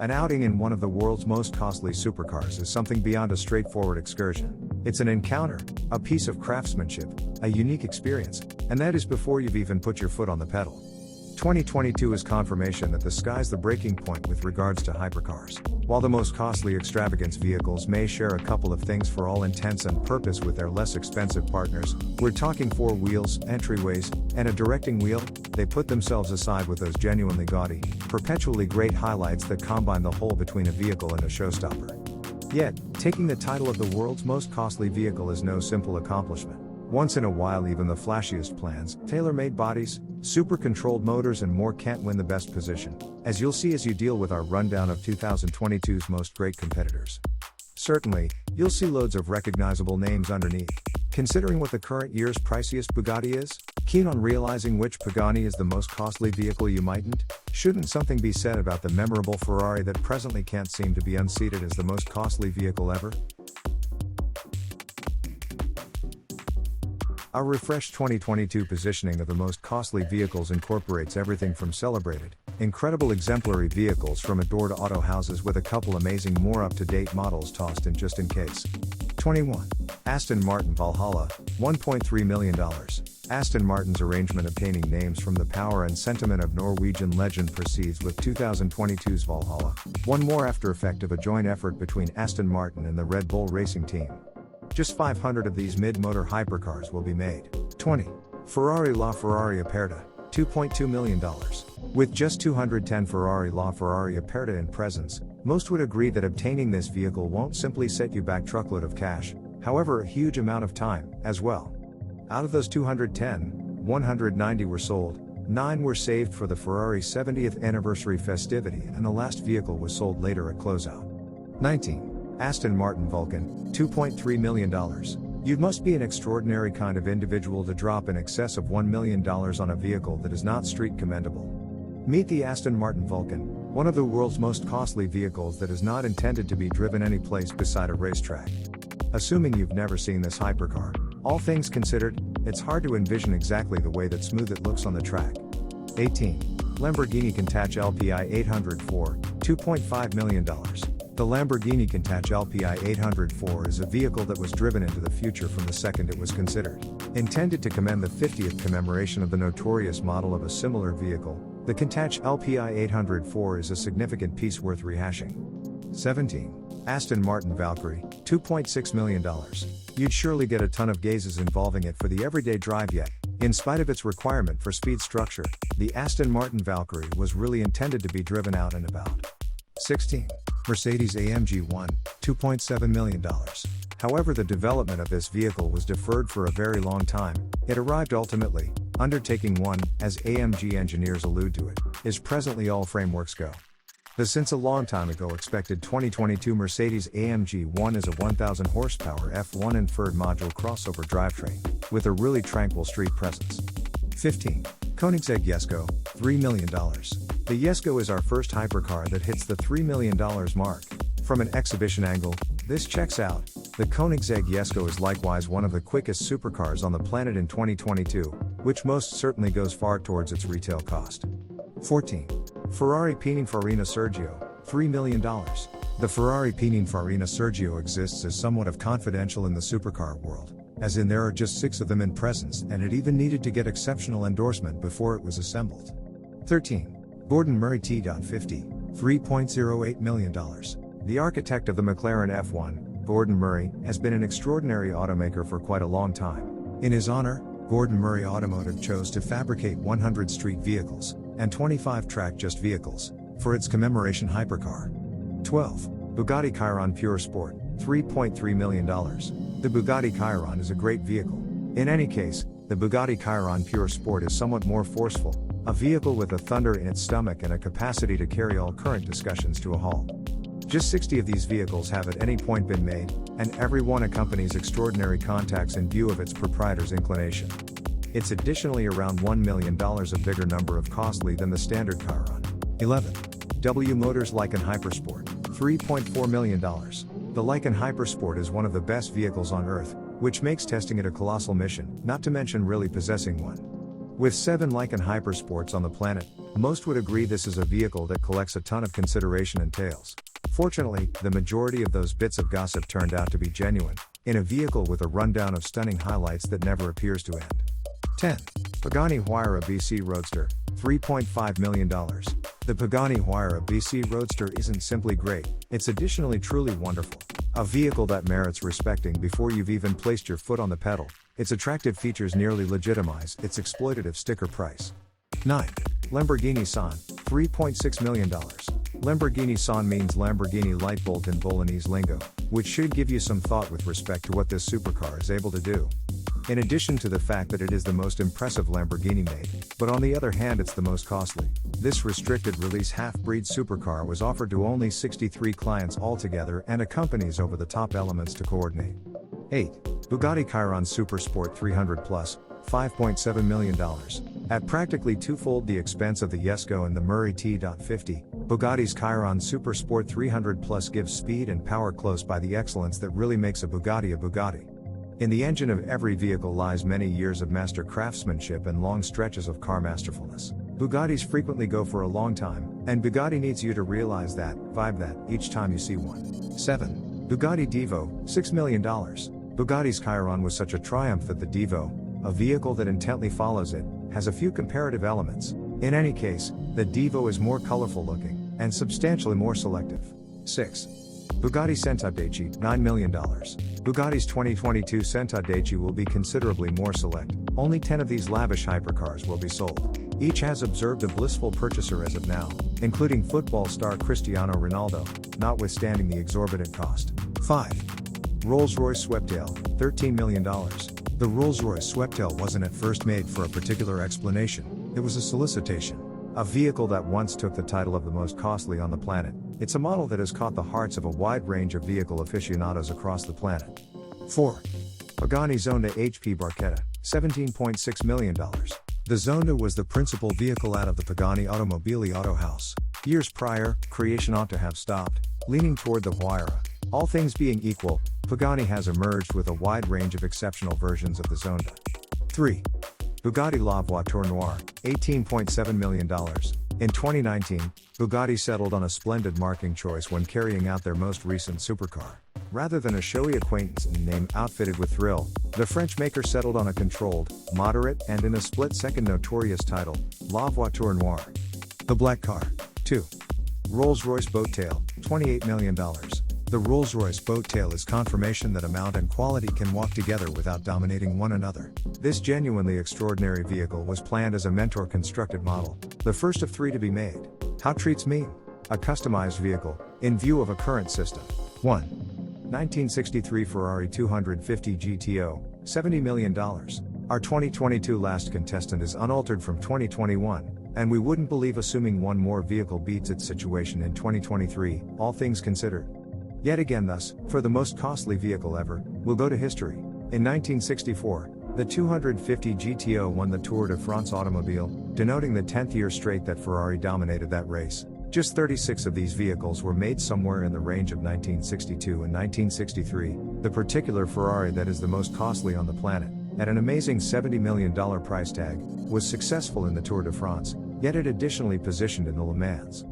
An outing in one of the world's most costly supercars is something beyond a straightforward excursion. It's an encounter, a piece of craftsmanship, a unique experience, and that is before you've even put your foot on the pedal. 2022 is confirmation that the sky's the breaking point with regards to hypercars. While the most costly extravagance vehicles may share a couple of things for all intents and purpose with their less expensive partners, we're talking 4 wheels, entryways, and a directing wheel. They put themselves aside with those genuinely gaudy, perpetually great highlights that combine the whole between a vehicle and a showstopper. Yet, taking the title of the world's most costly vehicle is no simple accomplishment. Once in a while even the flashiest plans, tailor-made bodies, super-controlled motors and more can't win the best position, as you'll see as you deal with our rundown of 2022's most great competitors. Certainly, you'll see loads of recognizable names underneath. Considering what the current year's priciest Bugatti is? Keen on realizing which Pagani is the most costly vehicle you mightn't? Shouldn't something be said about the memorable Ferrari that presently can't seem to be unseated as the most costly vehicle ever? Our refreshed 2022 positioning of the most costly vehicles incorporates everything from celebrated, incredible exemplary vehicles from adored auto houses with a couple amazing more up-to-date models tossed in just in case. 21. Aston Martin Valhalla, $1.3 million. Aston Martin's arrangement obtaining names from the power and sentiment of Norwegian legend proceeds with 2022's Valhalla, one more after effect of a joint effort between Aston Martin and the Red Bull racing team. Just 500 of these mid-motor hypercars will be made. 20. Ferrari LaFerrari Aperta, $2.2 million. With just 210 Ferrari LaFerrari Aperta in presence, most would agree that obtaining this vehicle won't simply set you back truckload of cash, however a huge amount of time, as well. Out of those 210, 190 were sold, 9 were saved for the Ferrari 70th anniversary festivity and the last vehicle was sold later at closeout. 19. Aston Martin Vulcan, $2.3 million. You must be an extraordinary kind of individual to drop in excess of $1 million on a vehicle that is not street commendable. Meet the Aston Martin Vulcan, one of the world's most costly vehicles that is not intended to be driven any place beside a racetrack. Assuming you've never seen this hypercar, all things considered, it's hard to envision exactly the way that smooth it looks on the track. 18. Lamborghini Countach LPI 804, $2.5 million. The Lamborghini Countach LPI 804 is a vehicle that was driven into the future from the second it was considered. Intended to commend the 50th commemoration of the notorious model of a similar vehicle, the Countach LPI 804 is a significant piece worth rehashing. 17. Aston Martin Valkyrie, $2.6 million. You'd surely get a ton of gazes involving it for the everyday drive yet, in spite of its requirement for speed structure, the Aston Martin Valkyrie was really intended to be driven out and about. 16. Mercedes-AMG 1, $2.7 million. However, the development of this vehicle was deferred for a very long time. It arrived ultimately. Undertaking 1, as AMG engineers allude to it, is presently all frameworks go. The since a long time ago expected 2022 Mercedes-AMG 1 is a 1000 horsepower F1 inferred module crossover drivetrain, with a really tranquil street presence. 15. Koenigsegg Jesko, $3 million. The Jesko is our first hypercar that hits the $3 million mark. From an exhibition angle, this checks out. The Koenigsegg Jesko is likewise one of the quickest supercars on the planet in 2022, which most certainly goes far towards its retail cost. 14. Ferrari Pininfarina Sergio, $3 million. The Ferrari Pininfarina Sergio exists as somewhat of confidential in the supercar world, as in there are just 6 of them in presence and it even needed to get exceptional endorsement before it was assembled. 13. Gordon Murray T.50, $3.08 million. The architect of the McLaren F1, Gordon Murray, has been an extraordinary automaker for quite a long time. In his honor, Gordon Murray Automotive chose to fabricate 100 street vehicles and 25 track-just vehicles for its commemoration hypercar. 12. Bugatti Chiron Pure Sport, $3.3 million. The Bugatti Chiron is a great vehicle. In any case, the Bugatti Chiron Pure Sport is somewhat more forceful, a vehicle with a thunder in its stomach and a capacity to carry all current discussions to a halt. Just 60 of these vehicles have at any point been made, and every one accompanies extraordinary contacts in view of its proprietor's inclination. It's additionally around $1 million a bigger number of costly than the standard Chiron. 11. W Motors Lykan Hypersport, $3.4 million. The Lykan Hypersport is one of the best vehicles on Earth, which makes testing it a colossal mission, not to mention really possessing one. With 7 Lykan Hypersports on the planet, Most would agree this is a vehicle that collects a ton of consideration and tales. Fortunately, the majority of those bits of gossip turned out to be genuine, in a vehicle with a rundown of stunning highlights that never appears to end. 10. Pagani Huayra BC Roadster, $3.5 million. The Pagani Huayra BC Roadster isn't simply great, it's additionally truly wonderful. A vehicle that merits respecting before you've even placed your foot on the pedal. Its attractive features nearly legitimize its exploitative sticker price. 9. Lamborghini San, $3.6 million. Lamborghini San means Lamborghini Lightbolt in Bolognese lingo, which should give you some thought with respect to what this supercar is able to do. In addition to the fact that it is the most impressive Lamborghini made, but on the other hand it's the most costly. This restricted release half-breed supercar was offered to only 63 clients altogether and accompanies over-the-top elements to coordinate. 8. Bugatti Chiron Supersport 300 Plus, $5.7 million. At practically twofold the expense of the Jesko and the Murray T.50, Bugatti's Chiron Supersport 300 Plus gives speed and power close by the excellence that really makes a Bugatti a Bugatti. In the engine of every vehicle lies many years of master craftsmanship and long stretches of car masterfulness. Bugattis frequently go for a long time, and Bugatti needs you to realize that, vibe that, each time you see one. 7. Bugatti Divo, $6 million. Bugatti's Chiron was such a triumph that the Divo, a vehicle that intently follows it, has a few comparative elements. In any case, the Divo is more colorful looking, and substantially more selective. 6. Bugatti Centodeci, $9 million. Bugatti's 2022 Centodeci will be considerably more select, only 10 of these lavish hypercars will be sold. Each has observed a blissful purchaser as of now, including football star Cristiano Ronaldo, notwithstanding the exorbitant cost. 5. Rolls-Royce Sweptail, $13 million. The Rolls-Royce Sweptail wasn't at first made for a particular explanation, it was a solicitation. A vehicle that once took the title of the most costly on the planet. It's a model that has caught the hearts of a wide range of vehicle aficionados across the planet. 4. Pagani Zonda HP Barchetta, $17.6 million. The Zonda was the principal vehicle out of the Pagani Automobili Auto House. Years prior, creation ought to have stopped, leaning toward the Huayra. All things being equal, Pagani has emerged with a wide range of exceptional versions of the Zonda. 3. Bugatti La Voiture Noire, $18.7 million. In 2019, Bugatti settled on a splendid marking choice when carrying out their most recent supercar. Rather than a showy acquaintance in name outfitted with thrill, the French maker settled on a controlled, moderate, and in a split-second notorious title, La Voiture Noire. The Black Car. 2. Rolls-Royce Boattail, $28 million. The Rolls-Royce Boattail is confirmation that amount and quality can walk together without dominating one another. This genuinely extraordinary vehicle was planned as a Mentor-constructed model, the first of 3 to be made. How treats mean? A customized vehicle, in view of a current system. 1. 1963 Ferrari 250 GTO, $70 million. Our 2022 last contestant is unaltered from 2021, and we wouldn't believe assuming one more vehicle beats its situation in 2023, all things considered. Yet again thus, for the most costly vehicle ever, will go to history. In 1964, the 250 GTO won the Tour de France Automobile, denoting the 10th year straight that Ferrari dominated that race. Just 36 of these vehicles were made somewhere in the range of 1962 and 1963, the particular Ferrari that is the most costly on the planet, at an amazing $70 million price tag, was successful in the Tour de France, yet it additionally positioned in the Le Mans.